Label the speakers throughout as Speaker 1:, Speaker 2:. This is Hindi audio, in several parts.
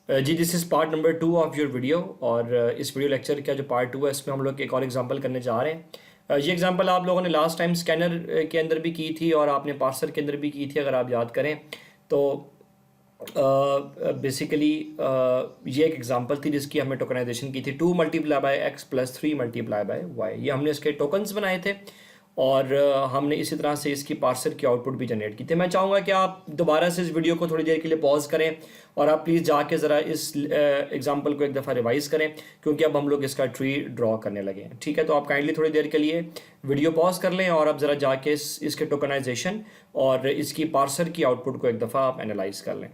Speaker 1: Ji this is part number 2 of your video. और इस वीडियो लेक्चर का जो पार्ट 2 है इसमें हम लोग एक और एग्जांपल करने जा रहे हैं। ये एग्जांपल आप लोगों ने लास्ट टाइम स्कैनर के अंदर भी की थी और आपने पार्सर के अंदर भी की थी, अगर आप याद करें तो। बेसिकली ये एक एग्जांपल थी जिसकी हमने टोकनाइजेशन की थी 2 multiply by x plus 3 multiply by y. ये हमने इसके टोकन्स बनाए थे और हमने इसी तरह से इसकी पार्सर की आउटपुट भी जनरेट की थी। मैं चाहूँगा कि आप दोबारा से इस वीडियो को थोड़ी देर के लिए पॉज करें और आप प्लीज़ जाके ज़रा इस एग्जांपल को एक दफ़ा रिवाइज़ करें, क्योंकि अब हम लोग इसका ट्री ड्रॉ करने लगे हैं। ठीक है, तो आप काइंडली थोड़ी देर के लिए वीडियो पॉज कर लें और अब ज़रा जाके इसके टोकनाइजेशन और इसकी पार्सर की आउटपुट को एक दफ़ा आप एनालाइज कर लें।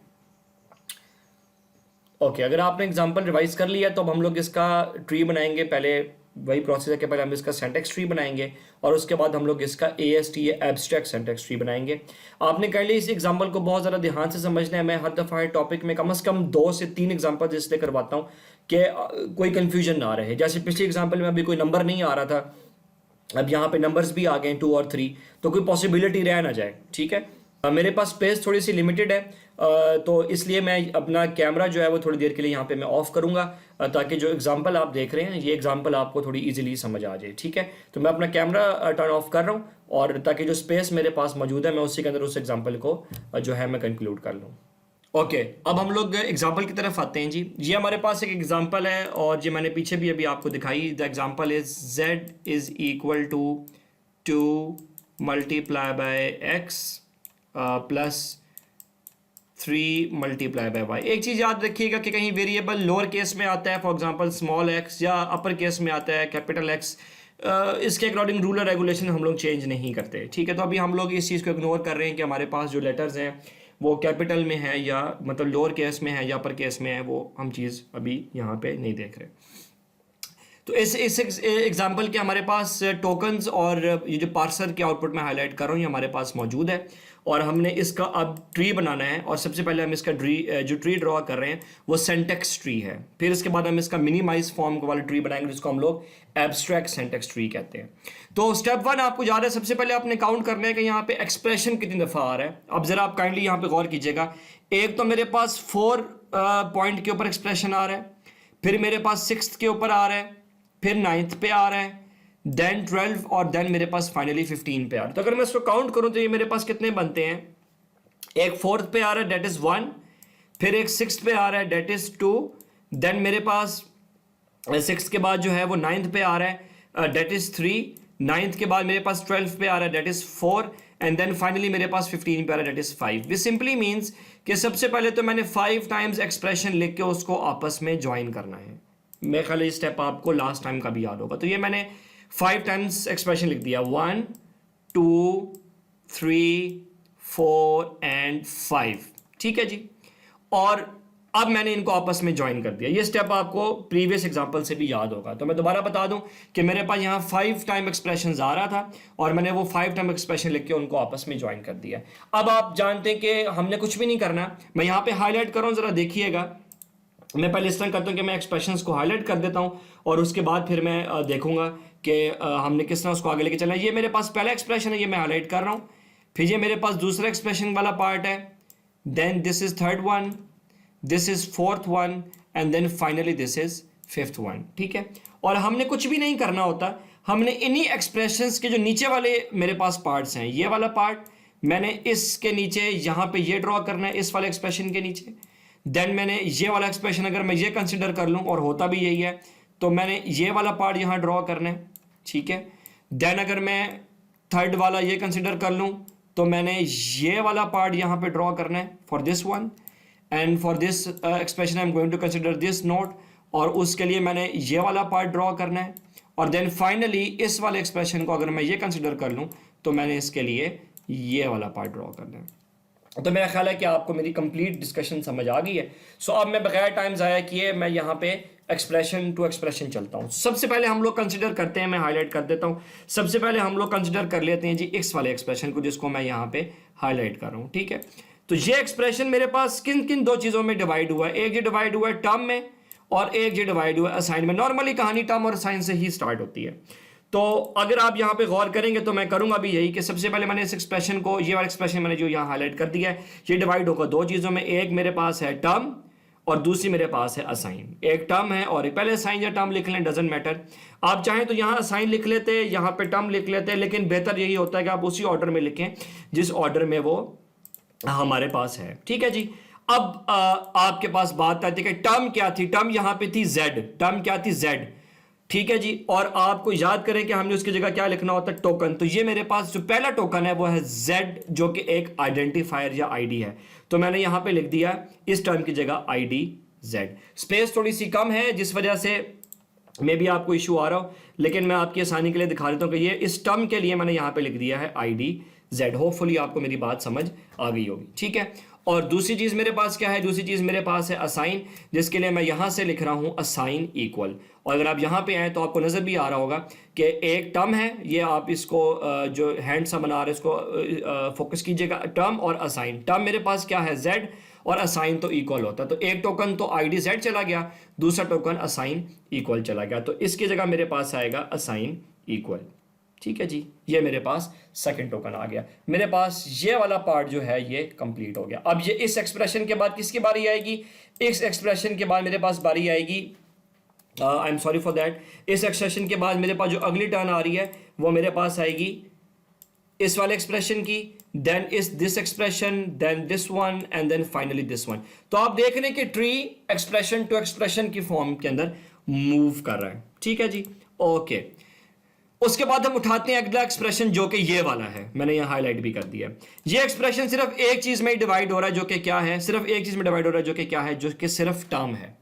Speaker 1: ओके, अगर आपने एग्जांपल रिवाइज कर लिया तो अब हम लोग इसका ट्री बनाएंगे। पहले वही प्रोसेस है कि पहले हम इसका सिंटैक्स ट्री बनाएंगे और उसके बाद हम लोग इसका AST एब्स्ट्रैक्ट सिंटैक्स ट्री बनाएंगे। आपने काइंडली इस एग्जांपल को बहुत ज़्यादा ध्यान से समझना है। मैं हर दफ़ा टॉपिक में कम से कम 2 से 3 एग्जांपल इसलिए करवाता हूँ कि कोई कन्फ्यूजन ना रहे। जैसे पिछले एग्जांपल में अभी कोई नंबर नहीं आ रहा था, अब यहाँ पे नंबर्स भी आ गए 2 और 3, तो कोई पॉसिबिलिटी रह ना जाए। ठीक है, मेरे पास स्पेस थोड़ी सी लिमिटेड है, तो इसलिए मैं अपना कैमरा जो है वो थोड़ी देर के लिए यहाँ पे मैं ऑफ करूँगा, ताकि जो एग्जांपल आप देख रहे हैं ये एग्जांपल आपको थोड़ी इजीली समझ आ जाए। ठीक है, तो मैं अपना कैमरा टर्न ऑफ कर रहा हूँ और ताकि जो स्पेस मेरे पास मौजूद है मैं उसी के अंदर उस एग्जाम्पल को जो है मैं कंक्लूड कर लूँ। ओके, अब हम लोग एग्जाम्पल की तरफ आते हैं जी। ये हमारे पास एक एग्जाम्पल है और ये मैंने पीछे भी अभी आपको दिखाई। The example is z is equal to 2 multiply by x plus 3 multiply by y. एक चीज़ याद रखिएगा कि कहीं वेरिएबल लोअर केस में आता है, फॉर एग्जांपल स्मॉल एक्स, या अपर केस में आता है कैपिटल एक्स, इसके अकॉर्डिंग रूल और रेगुलेशन हम लोग चेंज नहीं करते। ठीक है, तो अभी हम लोग इस चीज़ को इग्नोर कर रहे हैं कि हमारे पास जो लेटर्स हैं वो कैपिटल में है या मतलब लोअर केस में है या अपर केस में है, वो हम चीज़ अभी यहाँ पे नहीं देख रहे। तो इस एग्जाम्पल के हमारे पास टोकन्स और ये जो पार्सर के आउटपुट में हाईलाइट कर रहा हूँ ये हमारे पास मौजूद है और हमने इसका अब ट्री बनाना है। और सबसे पहले हम इसका जो ट्री ड्रॉ कर रहे हैं वो सिंटैक्स ट्री है। फिर इसके बाद हम इसका मिनिमाइज फॉर्म वाला ट्री बनाएंगे जिसको हम लोग एब्स्ट्रैक्ट सिंटैक्स ट्री कहते हैं। तो स्टेप 1 आपको याद है, सबसे पहले आपने काउंट करना है कि यहाँ पे एक्सप्रेशन कितनी दफ़ा आ रहा है। अब ज़रा आप काइंडली यहाँ पे गौर कीजिएगा। एक तो मेरे पास 4 पॉइंट के ऊपर एक्सप्रेशन आ रहा है, फिर मेरे पास 6th के ऊपर आ रहा है, फिर 9th पे आ रहा है, देन 12 और देन मेरे पास फाइनली 15 पे आ रहा है। तो अगर मैं इसको काउंट करूं तो ये मेरे पास कितने बनते हैं? एक 4th पे आ रहा है, डेट इज 1, फिर एक 6th पे आ रहा है, डेट इज 2, देन मेरे पास 6th के बाद जो है वो 9th पे आ रहा है, डेट इज 3, 9th के बाद मेरे पास 12 पे आ रहा है, date is 4, and then finally मेरे पास 15 पे आ रहा है, date is 5। This simply means कि सबसे पहले तो मैंने 5 टाइम्स एक्सप्रेशन लिख के उसको आपस में ज्वाइन करना है। मेरे ख्याल ये स्टेप आपको लास्ट टाइम का भी याद होगा। तो ये मैंने 5 टाइम्स एक्सप्रेशन लिख दिया, 1 2 3 4 एंड 5। ठीक है जी, और अब मैंने इनको आपस में ज्वाइन कर दिया। ये स्टेप आपको प्रीवियस एग्जांपल से भी याद होगा। तो मैं दोबारा बता दूं कि मेरे पास यहाँ 5 टाइम एक्सप्रेशन आ रहा था और मैंने वो 5 टाइम एक्सप्रेशन लिख के उनको आपस में ज्वाइन कर दिया। अब आप जानते हैं कि हमने कुछ भी नहीं करना। मैं यहाँ पे हाईलाइट कर रहा हूँ, जरा देखिएगा। मैं पहले इस तरह करता हूँ कि मैं एक्सप्रेशंस को हाईलाइट कर देता हूँ और उसके बाद फिर मैं देखूंगा कि हमने किस तरह उसको आगे लेके चलना है। ये मेरे पास पहला एक्सप्रेशन है, ये मैं हाईलाइट कर रहा हूँ। फिर ये मेरे पास दूसरा एक्सप्रेशन वाला पार्ट है, then this is 3rd one, this is 4th one, and then finally this is 5th one. ठीक है, और हमने कुछ भी नहीं करना होता। हमने इन्हीं एक्सप्रेशंस के जो नीचे वाले मेरे पास पार्ट्स हैं, ये वाला पार्ट मैंने इसके नीचे यहाँ पे ये ड्रॉ करना है, इस वाले एक्सप्रेशन के नीचे। देन मैंने ये वाला एक्सप्रेशन अगर मैं ये कंसिडर कर लूँ, और होता भी यही है, तो मैंने ये वाला पार्ट यहाँ ड्रॉ करना है। ठीक है, देन अगर मैं 3rd वाला ये कंसिडर कर लूँ तो मैंने ये वाला पार्ट यहाँ पे ड्रॉ करना है for this one, and for this expression I am going to consider this node, और उसके लिए मैंने ये वाला पार्ट ड्रॉ करना है। और देन फाइनली इस वाले एक्सप्रेशन को अगर मैं ये कंसिडर कर लूँ तो मैंने इसके लिए ये वाला पार्ट ड्रॉ करना है। तो मेरा ख्याल है कि आपको मेरी कंप्लीट डिस्कशन समझ आ गई है। सो अब मैं बगैर टाइम ज़ाया किए मैं यहाँ पे एक्सप्रेशन टू एक्सप्रेशन चलता हूँ। सबसे पहले हम लोग कंसिडर करते हैं, मैं हाईलाइट कर देता हूँ। सबसे पहले हम लोग कंसिडर कर लेते हैं जी एक्स वाले एक्सप्रेशन को, जिसको मैं यहाँ पे हाईलाइट कर रहा हूँ। ठीक है, तो ये एक्सप्रेशन मेरे पास किन किन 2 चीज़ों में डिवाइड हुआ है। एक ये डिवाइड हुआ है टर्म में और एक ये डिवाइड हुआ है असाइन में। नॉर्मली कहानी टर्म और असाइन से ही स्टार्ट होती है। तो अगर आप यहाँ पे गौर करेंगे तो मैं करूँगा भी यही कि सबसे पहले मैंने इस एक्सप्रेशन को, ये वाला एक्सप्रेशन मैंने जो यहाँ हाईलाइट कर दिया है, ये डिवाइड होगा 2 चीज़ों में। एक मेरे पास है टर्म और दूसरी मेरे पास है असाइन। एक टर्म है और एक, पहले असाइन या टर्म लिख लें, डजेंट मैटर। आप चाहें तो यहाँ असाइन लिख लेते, यहाँ पे टर्म लिख लेते, लेकिन बेहतर यही होता है कि आप उसी ऑर्डर में लिखें जिस ऑर्डर में वो हमारे पास है। ठीक है जी। अब आपके पास बात आती है कि टर्म क्या थी। टर्म यहाँ पे थी जेड। टर्म क्या थी? जेड। ठीक है जी। और आपको याद करें कि हमने उसकी जगह क्या लिखना होता है? टोकन। तो ये मेरे पास जो पहला टोकन है वो है जेड, जो कि एक आइडेंटिफायर या आईडी है। तो मैंने यहां पे लिख दिया इस टर्म की जगह आईडी जेड। स्पेस थोड़ी सी कम है जिस वजह से मे भी आपको इशू आ रहा हो, लेकिन मैं आपकी आसानी के लिए दिखा देता हूं कि ये इस टर्म के लिए मैंने यहां पे लिख दिया है आईडी जेड। होपफुली आपको मेरी बात समझ आ गई होगी। ठीक है। और दूसरी चीज मेरे पास क्या है? दूसरी चीज मेरे पास है असाइन, जिसके लिए मैं यहां से लिख रहा हूं असाइन इक्वल। और अगर आप यहां पे आए तो आपको नजर भी आ रहा होगा कि एक टर्म है, ये आप इसको जो हैंड सा बना रहे इसको फोकस कीजिएगा। टर्म और असाइन। टर्म मेरे पास क्या है? जेड, और असाइन तो इक्वल होता है। तो एक टोकन तो आईडी जेड चला गया, दूसरा टोकन असाइन इक्वल चला गया। तो इसकी जगह मेरे पास आएगा असाइन इक्वल। ठीक है जी। ये मेरे पास सेकंड टोकन आ गया। मेरे पास ये वाला पार्ट जो है ये कंप्लीट हो गया। अब ये इस एक्सप्रेशन के बाद किसकी बारी आएगी? इस एक्सप्रेशन के बाद मेरे पास बारी आएगी, I am sorry for that, इस एक्सप्रेशन के बाद मेरे पास जो अगली टर्न आ रही है वो मेरे पास आएगी इस वाले एक्सप्रेशन की, देन इस this expression, then this one, and then finally this one. तो आप देख रहे हैं कि ट्री एक्सप्रेशन टू एक्सप्रेशन की फॉर्म के अंदर मूव कर रहा है। ठीक है जी। ओके। उसके बाद हम उठाते हैं अगला एक्सप्रेशन जो कि ये वाला है, मैंने यहां हाईलाइट भी कर दिया। ये एक्सप्रेशन सिर्फ एक चीज में डिवाइड हो रहा है, जो कि क्या है? सिर्फ एक चीज में डिवाइड हो रहा है, जो कि क्या है? जो कि सिर्फ टर्म है।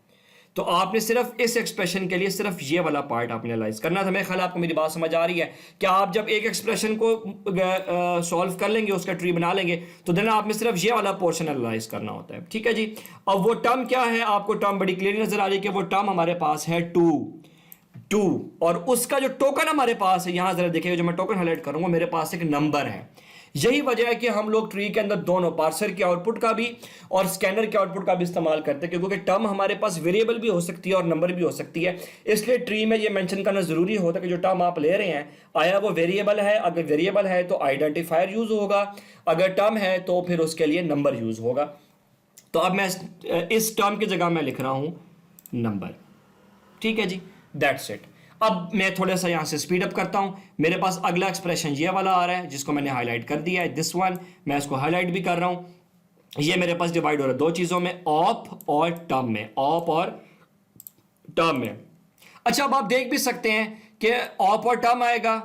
Speaker 1: तो आपने सिर्फ इस एक्सप्रेशन के लिए सिर्फ ये वाला पार्ट आपने एनालाइज करना था। मेरे ख्याल आपको मेरी बात समझ आ रही है कि आप जब एक एक्सप्रेशन को सॉल्व कर लेंगे, उसका ट्री बना लेंगे, तो देन आपने सिर्फ ये वाला पोर्शन एनालाइज करना होता है। ठीक है जी। अब वो टर्म क्या है? आपको टर्म बड़ी क्लियर नजर आ रही है कि वो टर्म हमारे पास है टू, और उसका जो टोकन हमारे पास है, यहां जरा देखिएगा, जो मैं टोकन हाईलाइट करूंगा, मेरे पास एक नंबर है। यही वजह है कि हम लोग ट्री के अंदर दोनों पार्सर के आउटपुट का भी और स्कैनर के आउटपुट का भी इस्तेमाल करते हैं, क्योंकि टर्म हमारे पास वेरिएबल भी हो सकती है और नंबर भी हो सकती है। इसलिए ट्री में ये मेंशन करना जरूरी होता है कि जो टर्म आप ले रहे हैं, आया वो वेरिएबल है? अगर वेरिएबल है तो आइडेंटिफायर यूज होगा, अगर टर्म है तो फिर उसके लिए नंबर यूज होगा। तो अब मैं इस टर्म की जगह मैं लिख रहा हूं नंबर। ठीक है जी। That's it. अब मैं थोड़ा सा यहां से स्पीड अप करता हूं। मेरे पास अगला एक्सप्रेशन ये वाला आ रहा है, जिसको मैंने हाईलाइट कर दिया है, दिस वन। मैं इसको हाईलाइट भी कर रहा हूं। ये मेरे पास डिवाइड हो रहा है दो चीजों में, ऑप और टर्म में। ऑप और टर्म में। अच्छा, अब आप देख भी सकते हैं कि ऑप और टर्म आएगा।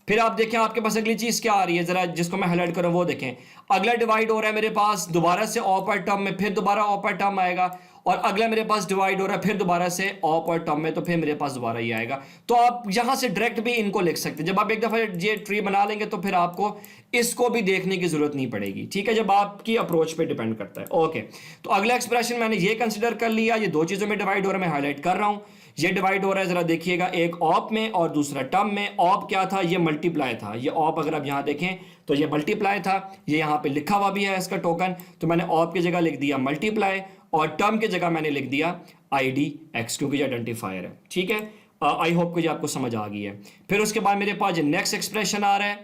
Speaker 1: फिर आप देखें आपके पास अगली चीज क्या आ रही है, जरा जिसको मैं हाईलाइट कर रहा हूं वो देखें। अगला डिवाइड हो रहा है मेरे पास दोबारा से ऑप और टर्म में, फिर दोबारा ऑप और टर्म आएगा, और अगला मेरे पास डिवाइड हो रहा है फिर दोबारा से ऑप और टर्म में, तो फिर मेरे पास दोबारा ही आएगा। तो आप यहां से डायरेक्ट भी इनको लिख सकते हैं। जब आप एक दफा ये ट्री बना लेंगे तो फिर आपको इसको भी देखने की जरूरत नहीं पड़ेगी। ठीक है, जब आपकी अप्रोच पे डिपेंड करता है। ओके, तो अगला एक्सप्रेशन मैंने ये कंसिडर कर लिया, ये दो चीजों में डिवाइड हो रहा है, मैं हाईलाइट कर रहा हूं। ये डिवाइड हो रहा है, जरा देखिएगा, एक ऑप में और दूसरा टर्म में। ऑप क्या था? ये मल्टीप्लाई था। ये ऑप अगर आप यहां देखें तो ये मल्टीप्लाई था, ये यहां पे लिखा हुआ भी है इसका टोकन। तो मैंने ऑप की जगह लिख दिया मल्टीप्लाई, और टर्म की जगह मैंने लिख दिया आईडी एक्स, क्योंकि ये आइडेंटिफायर है। ठीक है, आई होप कि ये आपको समझ आ गई है। फिर उसके बाद मेरे पास नेक्स्ट एक्सप्रेशन आ रहा है।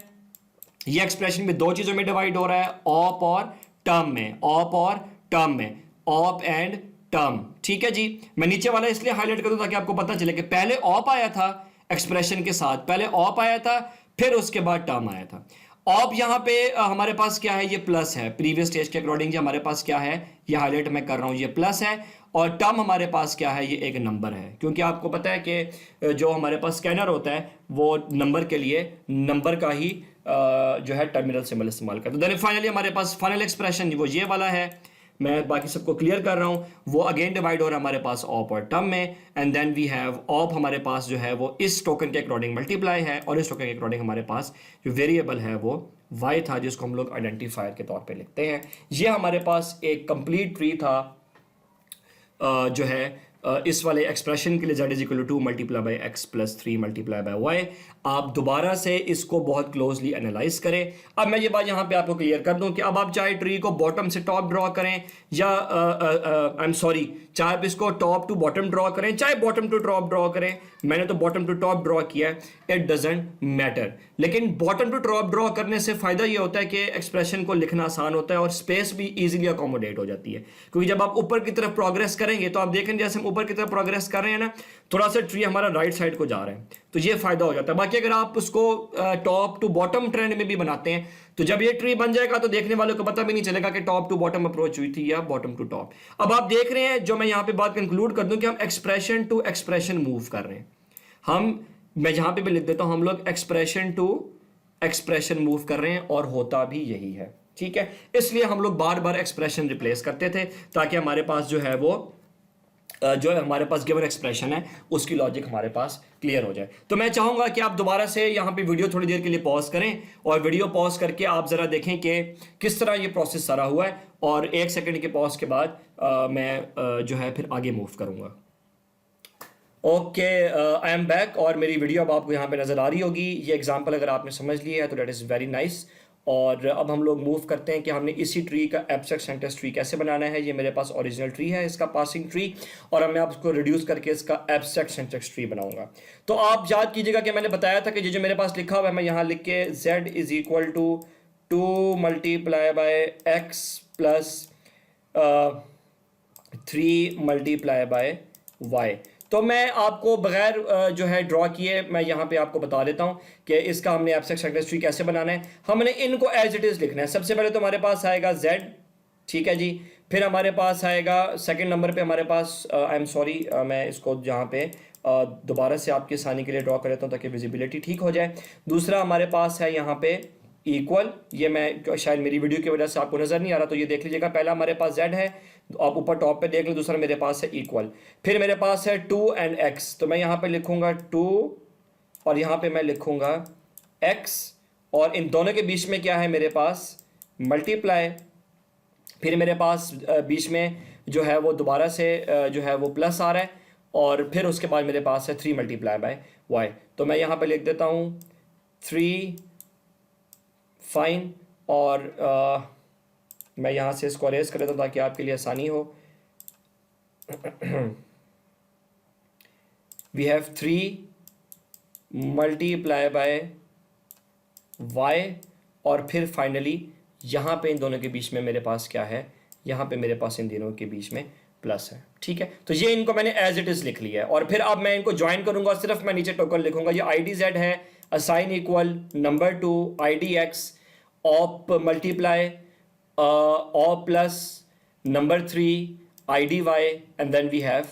Speaker 1: ये एक्सप्रेशन में दो चीजों में डिवाइड हो रहा है, ऑप और टर्म में। ऑप और टर्म में, ऑप एंड टर्म। ठीक है जी। मैं नीचे वाला इसलिए हाईलाइट कर दूं ताकि आपको पता चले कि पहले ऑप आया था एक्सप्रेशन के साथ, पहले ऑप आया था, फिर उसके बाद टर्म आया था। ऑप यहां पे हमारे पास क्या है? ये प्लस है। प्रीवियस स्टेज के अकॉर्डिंग ये हमारे पास क्या है? ये हाईलाइट मैं कर रहा हूं, ये प्लस है। और टर्म हमारे पास क्या है? ये एक नंबर है, क्योंकि आपको पता है कि जो हमारे पास स्कैनर होता है वो नंबर के लिए नंबर का ही जो है टर्मिनल सिंबल इस्तेमाल करता है। देन फाइनली हमारे पास फाइनल एक्सप्रेशन वो ये वाला है। मैं बाकी सबको क्लियर कर रहा हूं। वो अगेन डिवाइड हो रहा है हमारे पास ऑप और टर्म में, and then we have op हमारे पास जो है वो इस टोकन के अकॉर्डिंग मल्टीप्लाई है, और इस टोकन के अकॉर्डिंग हमारे पास जो वेरिएबल है वो y था, जिसको हम लोग आइडेंटिफायर के तौर पे लिखते हैं। ये हमारे पास एक कंप्लीट ट्री था जो है इस वाले एक्सप्रेशन के लिए z is equal to 2 multiply by x plus 3 multiply by y, आप दोबारा से इसको बहुत क्लोजली एनालाइज करें। अब मैं ये बात यहाँ पे आपको क्लियर कर दूं कि अब आप चाहे ट्री को बॉटम से टॉप ड्रॉ करें या आई एम सॉरी, चाहे आप इसको टॉप टू बॉटम ड्रॉ करें, चाहे बॉटम टू टॉप ड्रॉ करें, मैंने तो बॉटम टू टॉप ड्रॉ किया है, इट डजेंट मैटर। लेकिन बॉटम टू टॉप ड्रॉ करने से फायदा ये होता है कि एक्सप्रेशन को लिखना आसान होता है और स्पेस भी इजीली अकोमोडेट हो जाती है, क्योंकि जब आप ऊपर की तरफ प्रोग्रेस करेंगे तो आप देखेंगे जैसे हम ऊपर की तरफ प्रोग्रेस कर रहे हैं ना, थोड़ा सा ट्री हमारा राइट साइड को जा रहा है, तो ये फायदा हो जाता है। बाकी अगर आप उसको टॉप टू बॉटम ट्रेंड में भी बनाते हैं तो जब ये ट्री बन जाएगा तो देखने वालों को पता भी नहीं चलेगा कि टॉप टू बॉटम अप्रोच हुई थी या बॉटम टू टॉप। अब आप देख रहे हैं, जो मैं यहाँ पे बात कंक्लूड कर दूं कि हम एक्सप्रेशन टू एक्सप्रेशन मूव कर रहे हैं। मैं यहां पे भी लिख देता हूं, हम लोग एक्सप्रेशन टू एक्सप्रेशन मूव कर रहे हैं और होता भी यही है, ठीक है। इसलिए हम लोग बार बार एक्सप्रेशन रिप्लेस करते थे ताकि हमारे पास जो है वो जो है हमारे पास गिवन एक्सप्रेशन है उसकी लॉजिक हमारे पास क्लियर हो जाए। तो मैं चाहूंगा कि आप दोबारा से यहाँ पे वीडियो थोड़ी देर के लिए पॉज करें और वीडियो पॉज करके आप जरा देखें कि किस तरह ये प्रोसेस सारा हुआ है, और 1 सेकंड के पॉज के बाद मैं जो है फिर आगे मूव करूंगा। ओके, आई एम बैक और मेरी वीडियो अब आपको यहाँ पे नज़र आ रही होगी। ये एग्जांपल अगर आपने समझ लिया है तो डेट इज़ वेरी नाइस। और अब हम लोग मूव करते हैं कि हमने इसी ट्री का एब्स्ट्रैक्ट सेंटेंस ट्री कैसे बनाना है। ये मेरे पास ओरिजिनल ट्री है, इसका पासिंग ट्री, और अब मैं आपको रिड्यूस करके इसका एब्स्ट्रैक्ट सेंटेंस ट्री बनाऊंगा। तो आप याद कीजिएगा कि मैंने बताया था कि जो मेरे पास लिखा हुआ है मैं यहाँ लिख के z is equal to 2 multiply by x plus 3 multiply by y. तो मैं आपको बगैर जो है ड्रॉ किए मैं यहाँ पे आपको बता देता हूँ कि इसका हमने एब्स्ट्रैक्ट सेंटेंस ट्री कैसे बनाना है। हमने इनको एज इट इज़ लिखना है। सबसे पहले तो हमारे पास आएगा z, ठीक है जी। फिर हमारे पास आएगा सेकंड नंबर पे हमारे पास आई एम सॉरी, मैं इसको यहाँ पे दोबारा से आपकी आसानी के लिए ड्रॉ कर लेता हूँ ताकि विजिबिलिटी ठीक हो जाए। दूसरा हमारे पास है यहाँ पे इक्वल, ये मैं शायद मेरी वीडियो की वजह से आपको नज़र नहीं आ रहा तो ये देख लीजिएगा। पहला हमारे पास z है, आप ऊपर टॉप पे देख लो। दूसरा मेरे पास है इक्वल। फिर मेरे पास है 2 एंड x, तो मैं यहाँ पे लिखूंगा 2 और यहाँ पे मैं लिखूंगा x, और इन दोनों के बीच में क्या है मेरे पास मल्टीप्लाई। फिर मेरे पास बीच में जो है वो दोबारा से जो है वो प्लस आ रहा है, और फिर उसके बाद मेरे पास है 3 मल्टीप्लाई बाय y। तो मैं यहाँ पे लिख देता हूँ 3 फाइन, और मैं यहाँ से इसको अरेज कर देता हूँ ताकि आपके लिए आसानी हो। We have 3 multiply by y, और फिर फाइनली यहाँ पे इन दोनों के बीच में मेरे पास क्या है, यहाँ पे मेरे पास इन दोनों के बीच में प्लस है, ठीक है। तो ये इनको मैंने एज इट इज़ लिख लिया है, और फिर अब मैं इनको ज्वाइन करूँगा और सिर्फ मैं नीचे टोकन लिखूँगा। ये ID z है, assign equal number 2 IDX op multiply op plus number 3 IDY and then we have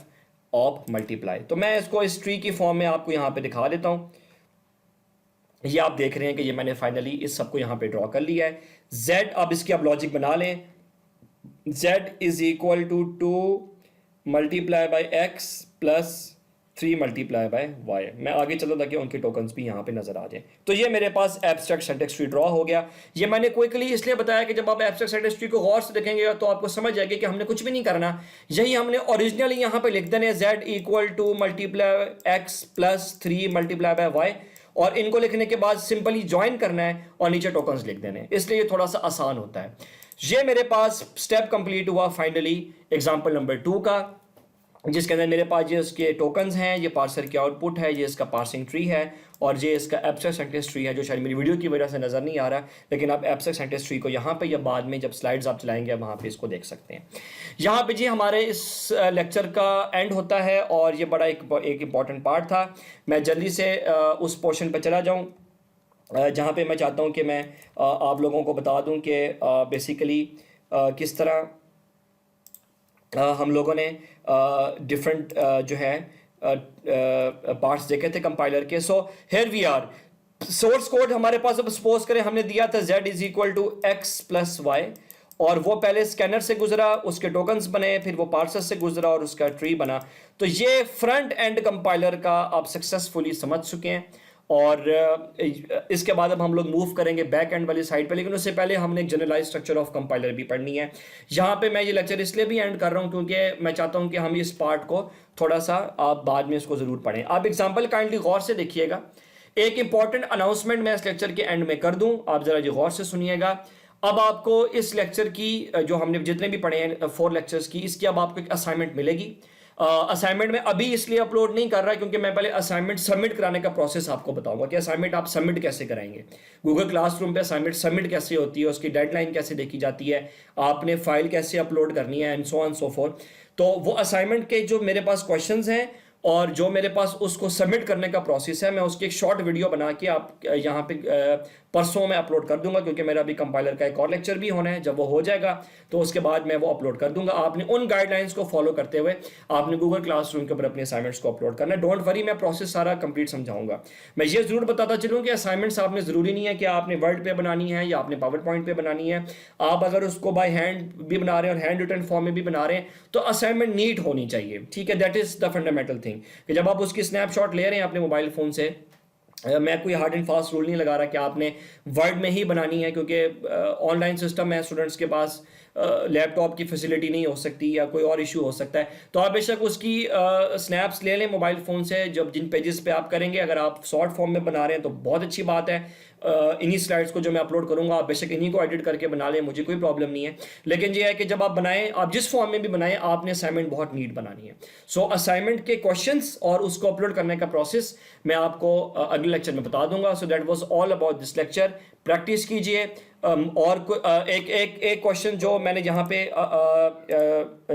Speaker 1: op multiply. तो मैं इसको इस ट्री की फॉर्म में आपको यहाँ पे दिखा देता हूँ। ये आप देख रहे हैं कि ये मैंने फाइनली इस सबको यहाँ पे ड्रॉ कर लिया है। z, अब इसकी आप लॉजिक बना लें, z is equal to 2 multiply by x plus 3 multiply by y. मैं आगे चलूँ ताकि उनके टोकन्स भी यहाँ पे नजर आ जाए। तो ये मेरे पास एब्स्ट्रैक्ट सिंटैक्स ट्री ड्रॉ हो गया। ये मैंने क्विकली इसलिए बताया कि जब आप एब्स्ट्रैक्ट सिंटैक्स ट्री को गौर से देखेंगे तो आपको समझ आएगी कि हमने कुछ भी नहीं करना, यही हमने ओरिजिनली यहाँ पे लिख देना है z equal to multiply x plus 3 multiply by y, और इनको लिखने के बाद सिंपली ज्वाइन करना है और नीचे टोकन्स लिख देने, इसलिए ये थोड़ा सा आसान होता है। ये मेरे पास स्टेप कंप्लीट हुआ फाइनली एग्जांपल नंबर 2 का, जिसके अंदर मेरे पास ये इसके टोकन्स हैं, ये पार्सर की आउटपुट है, ये इसका पार्सिंग ट्री है, और ये इसका एब्स्ट्रैक्ट सिंटैक्स ट्री है, जो शायद मेरी वीडियो की वजह से नज़र नहीं आ रहा, लेकिन आप एब्स्ट्रैक्ट सिंटैक्स ट्री को यहाँ पे या बाद में जब स्लाइड्स आप चलाएंगे वहाँ पे इसको देख सकते हैं। यहाँ पे जी हमारे इस लेक्चर का एंड होता है, और ये बड़ा एक इंपॉर्टेंट पार्ट था। मैं जल्दी से उस पोर्शन पर चला जाऊँ जहाँ पे मैं चाहता हूँ कि मैं आप लोगों को बता दूँ कि बेसिकली किस तरह हम लोगों ने डिफरेंट जो है पार्ट्स देखे थे कंपाइलर के। So here we are, source code हमारे पास अब सपोज करें हमने दिया था z is equal to x plus y, और वो पहले स्कैनर से गुजरा, उसके टोकन्स बने, फिर वो पार्सर से गुजरा और उसका ट्री बना। तो ये फ्रंट एंड कंपाइलर का आप सक्सेसफुली समझ चुके हैं, और इसके बाद अब हम लोग मूव करेंगे बैक एंड वाली साइड पे, लेकिन उससे पहले हमने एक जनरलाइज स्ट्रक्चर ऑफ कंपाइलर भी पढ़नी है। यहाँ पे मैं ये लेक्चर इसलिए भी एंड कर रहा हूँ क्योंकि मैं चाहता हूँ कि हम इस पार्ट को थोड़ा सा आप बाद में इसको ज़रूर पढ़ें। आप एग्जाम्पल काइंडली गौर से देखिएगा। एक इंपॉर्टेंट अनाउंसमेंट मैं इस लेक्चर के एंड में कर दूं, आप जरा जी गौर से सुनिएगा। अब आपको इस लेक्चर की जो हमने जितने भी पढ़े हैं 4 लेक्चर्स की, इसकी अब आपको एक असाइनमेंट मिलेगी। असाइनमेंट में अभी इसलिए अपलोड नहीं कर रहा क्योंकि मैं पहले असाइनमेंट सबमिट कराने का प्रोसेस आपको बताऊंगा कि असाइनमेंट आप सबमिट कैसे कराएंगे, गूगल क्लासरूम पे असाइनमेंट सबमिट कैसे होती है, उसकी डेडलाइन कैसे देखी जाती है, आपने फाइल कैसे अपलोड करनी है and so on so fourth. तो वो असाइनमेंट के जो मेरे पास क्वेश्चंस हैं और जो मेरे पास उसको सबमिट करने का प्रोसेस है, मैं उसकी एक शॉर्ट वीडियो बना के आप यहाँ पे परसों में अपलोड कर दूंगा क्योंकि मेरा अभी कंपाइलर का एक और लेक्चर भी होना है। जब वो हो जाएगा तो उसके बाद मैं वो अपलोड कर दूंगा। आपने उन गाइडलाइंस को फॉलो करते हुए आपने गूगल क्लासरूम के ऊपर अपने असाइनमेंट्स को अपलोड करना है। डोंट वरी, मैं प्रोसेस सारा कंप्लीट समझाऊंगा। मैं ये जरूर बताता चलूँ कि असाइनमेंट्स आपने ज़रूरी नहीं है कि आपने वर्ड पे बनानी है या आपने पावर पॉइंट पे बनानी है। आप अगर उसको बाय हैंड भी बना रहे हैं और हैंड रिटन फॉर्म में भी बना रहे हैं तो असाइनमेंट नीट होनी चाहिए, ठीक है। That is the fundamental thing कि जब आप उसकी स्नैपशॉट ले रहे हैं अपने मोबाइल फ़ोन से, मैं कोई हार्ड एंड फास्ट रूल नहीं लगा रहा कि आपने वर्ड में ही बनानी है क्योंकि ऑनलाइन सिस्टम है, स्टूडेंट्स के पास लैपटॉप की फैसिलिटी नहीं हो सकती या कोई और इशू हो सकता है। तो आप बेशक उसकी स्नैप्स ले लें मोबाइल फ़ोन से जब जिन पेजेस पे आप करेंगे। अगर आप शॉर्ट फॉर्म में बना रहे हैं तो बहुत अच्छी बात है। इन्हीं स्लाइड्स को जो मैं अपलोड करूंगा आप बेशक इन्हीं को एडिट करके बना लें, मुझे कोई प्रॉब्लम नहीं है। लेकिन ये है कि जब आप बनाएं, आप जिस फॉर्म में भी बनाएं, आपने असाइनमेंट बहुत नीट बनानी है। सो असाइनमेंट के क्वेश्चंस और उसको अपलोड करने का प्रोसेस मैं आपको अगले लेक्चर में बता दूंगा। So that was all about this lecture. Practice कीजिए। और एक क्वेश्चन जो मैंने यहाँ पे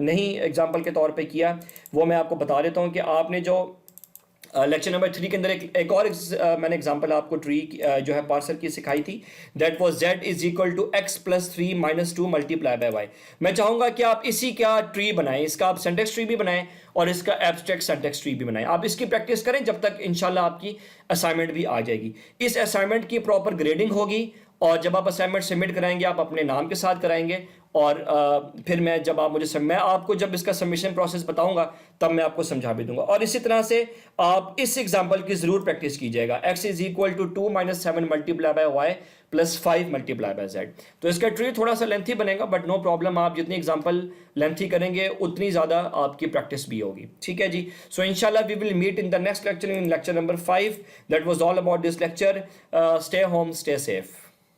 Speaker 1: नहीं एग्जाम्पल के तौर पे किया वो मैं आपको बता देता हूँ कि आपने जो लेक्चर नंबर 3 के अंदर एक और मैंने एग्जांपल आपको ट्री जो है पार्सर की सिखाई थी। That was z is equal to x plus 3 minus 2 multiply by y। मैं चाहूँगा कि आप इसी का ट्री बनाएं, इसका आप सिंटैक्स ट्री भी बनाएं और इसका एब्स्ट्रैक्ट सिंटैक्स ट्री भी बनाएं। आप इसकी प्रैक्टिस करें जब तक इंशाल्लाह आपकी असाइनमेंट भी आ जाएगी। इस असाइनमेंट की प्रॉपर ग्रेडिंग होगी और जब आप असाइनमेंट सबमिट कराएंगे आप अपने नाम के साथ कराएंगे और फिर मैं आपको जब इसका सबमिशन प्रोसेस बताऊंगा तब मैं आपको समझा भी दूंगा। और इसी तरह से आप इस एग्जांपल की जरूर प्रैक्टिस कीजिएगा। x is equal to 2 minus 7 multiply by y plus 5 multiply by z। तो इसका ट्री थोड़ा सा लेंथी बनेगा बट नो प्रॉब्लम, आप जितनी एग्जांपल लेंथी करेंगे उतनी ज़्यादा आपकी प्रैक्टिस भी होगी, ठीक है जी। सो इंशाल्लाह we will meet in the next lecture, in lecture number 5। That was all about this lecture. Stay home, stay safe.